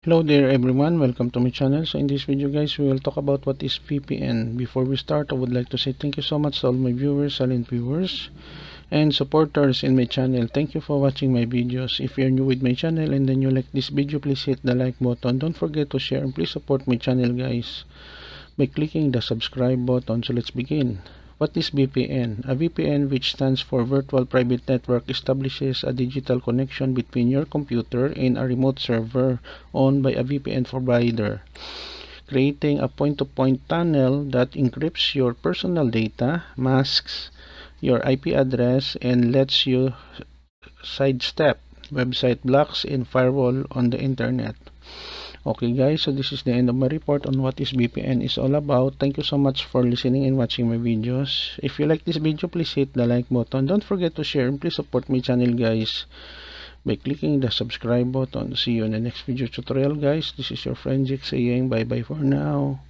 Hello there everyone, welcome to my channel. So in this video guys, we will talk about what is VPN. Before we start, I would like to say thank you so much to all my viewers, silent viewers, and supporters in my channel. Thank you for watching my videos. If you're new with my channel and then you like this video, please hit the like button. Don't forget to share and please support my channel guys by clicking the subscribe button. So let's begin. What is VPN? A VPN, which stands for Virtual Private Network, establishes a digital connection between your computer and a remote server owned by a VPN provider, creating a point-to-point tunnel that encrypts your personal data, masks your IP address, and lets you sidestep website blocks and firewall on the internet. Okay guys, so this is the end of my report on what is VPN is all about. Thank you so much for listening and watching my videos. If you like this video, please hit the like button. Don't forget to share and please support my channel guys by clicking the subscribe button. See you in the next video tutorial guys. This is your friend Jake saying bye bye for now.